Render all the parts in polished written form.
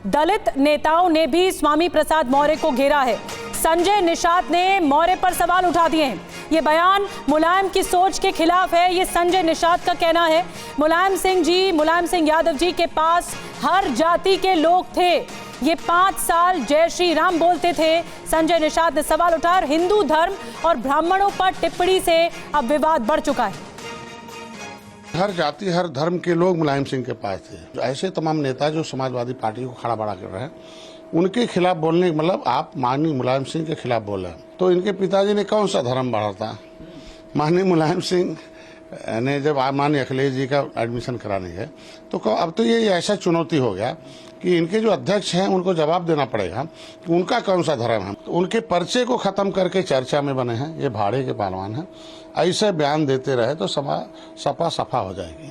दलित नेताओं ने भी स्वामी प्रसाद मौर्य को घेरा है। संजय निषाद ने मौर्य पर सवाल उठा दिए हैं। ये बयान मुलायम की सोच के खिलाफ है, ये संजय निषाद का कहना है। मुलायम सिंह यादव जी के पास हर जाति के लोग थे। ये 5 साल जय श्री राम बोलते थे। संजय निषाद ने सवाल उठाया। हिंदू धर्म और ब्राह्मणों पर टिप्पणी से अब विवाद बढ़ चुका है। हर जाति हर धर्म के लोग मुलायम सिंह के पास थे। ऐसे तमाम नेता जो समाजवादी पार्टी को खड़ा बड़ा कर रहे हैं, उनके खिलाफ बोलने मतलब आप माननीय मुलायम सिंह के खिलाफ बोल रहे हैं, तो इनके पिताजी ने कौन सा धर्म बढ़ा था? माननीय मुलायम सिंह ने जब माननीय अखिलेश जी का एडमिशन करानी है, तो अब तो ये ऐसा चुनौती हो गया कि इनके जो अध्यक्ष हैं उनको जवाब देना पड़ेगा कि उनका कौन सा धर्म है। तो उनके पर्चे को खत्म करके चर्चा में बने हैं, ये भाड़े के पहलवान हैं। ऐसे बयान देते रहे तो सफा हो जाएगी।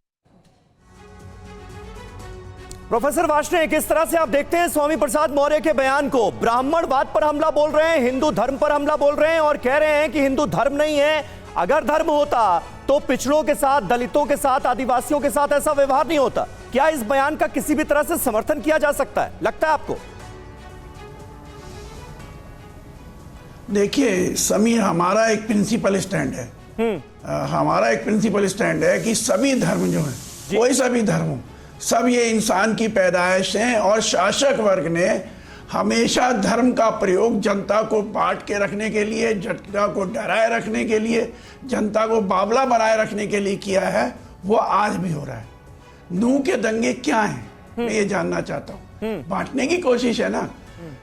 प्रोफेसर वार्ष्णेय, किस तरह से आप देखते हैं स्वामी प्रसाद मौर्य के बयान को? ब्राह्मणवाद पर हमला बोल रहे हैं, हिंदू धर्म पर हमला बोल रहे हैं और कह रहे हैं कि हिंदू धर्म नहीं है। अगर धर्म होता तो पिछड़ों के साथ, दलितों के साथ, आदिवासियों के साथ ऐसा व्यवहार नहीं होता। क्या इस बयान का किसी भी तरह से समर्थन किया जा सकता है, लगता है आपको? देखिए समीर, हमारा एक प्रिंसिपल स्टैंड है। हमारा एक प्रिंसिपल स्टैंड है कि सभी धर्म जो है, कोई सभी धर्म हो, सब ये इंसान की पैदाइश है और शासक वर्ग ने हमेशा धर्म का प्रयोग जनता को बांट के रखने के लिए, जनता को डराए रखने के लिए, जनता को बावला बनाए रखने के लिए किया है। वो आज भी हो रहा है। नूह के दंगे क्या हैं, मैं ये जानना चाहता हूँ। बांटने की कोशिश है ना,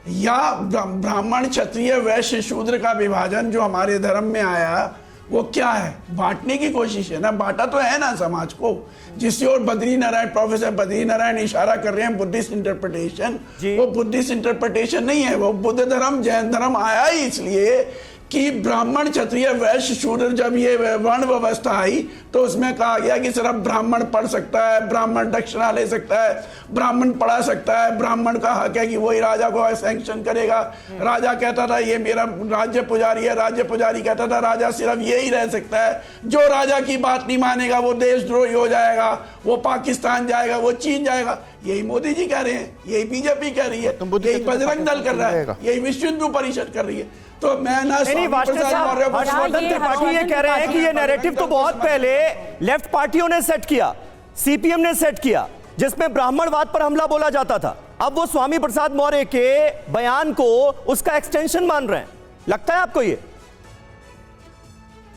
या ब्राह्मण क्षत्रिय वैश्य शूद्र का विभाजन जो हमारे धर्म में आया वो क्या है? बांटने की कोशिश है ना। बांटा तो है ना समाज को, जिससे और प्रोफेसर बद्री नारायण इशारा कर रहे हैं बुद्धिस्ट इंटरप्रिटेशन। वो बुद्धिस्ट इंटरप्रिटेशन नहीं है, वो बुद्ध धर्म जैन धर्म आया ही इसलिए कि ब्राह्मण क्षत्रिय वैश्य शूद्र, जब ये वर्ण व्यवस्था आई तो उसमें कहा गया कि सिर्फ ब्राह्मण पढ़ सकता है, ब्राह्मण दक्षिणा ले सकता है, ब्राह्मण पढ़ा सकता है, ब्राह्मण का हक है कि वही राजा को सैंक्शन करेगा। राजा कहता था ये मेरा राज्य पुजारी है, राज्य पुजारी कहता था राजा सिर्फ यही रह सकता है। जो राजा की बात नहीं मानेगा वो देशद्रोही हो जाएगा, वो पाकिस्तान जाएगा, वो चीन जाएगा। यही मोदी जी कह रहे हैं, यही बीजेपी कह रही है, यही बजरंग दल कर रहा है, यही विश्व हिंदू परिषद कर रही है। तो मैं हर्षवर्धन त्रिपाठी ये कह रहे हैं कि ये नैरेटिव तो बहुत पहले लेफ्ट पार्टियों ने सेट किया, सीपीएम ने सेट किया, जिसमें ब्राह्मणवाद पर हमला बोला जाता था। अब वो स्वामी प्रसाद मौर्य के बयान को उसका एक्सटेंशन मान रहे हैं, लगता है आपको ये?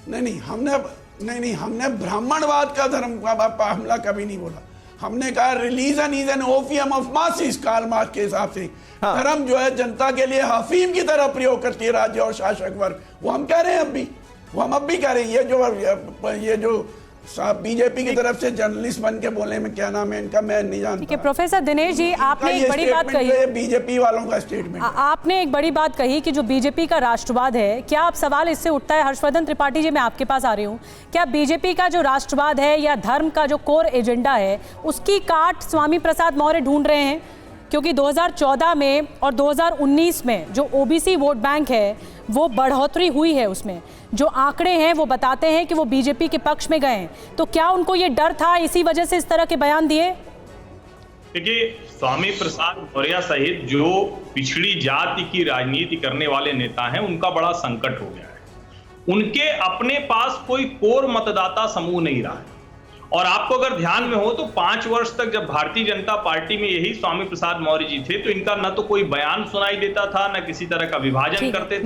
नहीं, हमने ब्राह्मणवाद का धर्म का हमला कभी नहीं बोला। हमने कहा religion is an opium of masses, Karl Marx के हिसाब से। धर्म जो है जनता के लिए अफीम की तरह प्रयोग करती है राज्य और शासक वर्ग। वो हम कह रहे हैं, हम अब भी कह रहे हैं। ये जो बीजेपी की तरफ से जर्नलिस्ट बन के बोले, में क्या नाम है इनका, मैं नहीं जानता। ठीक है प्रोफेसर दिनेश जी, आपने एक बड़ी बात कही, बीजेपी वालों का स्टेटमेंट। आपने एक बड़ी बात कही कि जो बीजेपी का राष्ट्रवाद है, क्या आप सवाल इससे उठता है, हर्षवर्धन त्रिपाठी जी मैं आपके पास आ रही हूँ, क्या बीजेपी का जो राष्ट्रवाद है या धर्म का जो कोर एजेंडा है उसकी काट स्वामी प्रसाद मौर्य ढूंढ रहे हैं? क्योंकि 2014 में और 2019 में जो ओबीसी वोट बैंक है वो बढ़ोतरी हुई है, उसमें जो आंकड़े हैं वो बताते हैं कि वो बीजेपी के पक्ष में गए हैं। तो क्या उनको ये डर था, इसी वजह से इस तरह के बयान दिए? देखिए, स्वामी प्रसाद मौर्य सहित जो पिछड़ी जाति की राजनीति करने वाले नेता हैं उनका बड़ा संकट हो गया है। उनके अपने पास कोई कोर मतदाता समूह नहीं रहा है। और आपको अगर ध्यान में हो तो 5 वर्ष तक जब भारतीय जनता पार्टी में यही स्वामी प्रसाद मौर्य जी थे तो इनका न तो कोई बयान सुनाई देता था, न किसी तरह का विभाजन करते थे।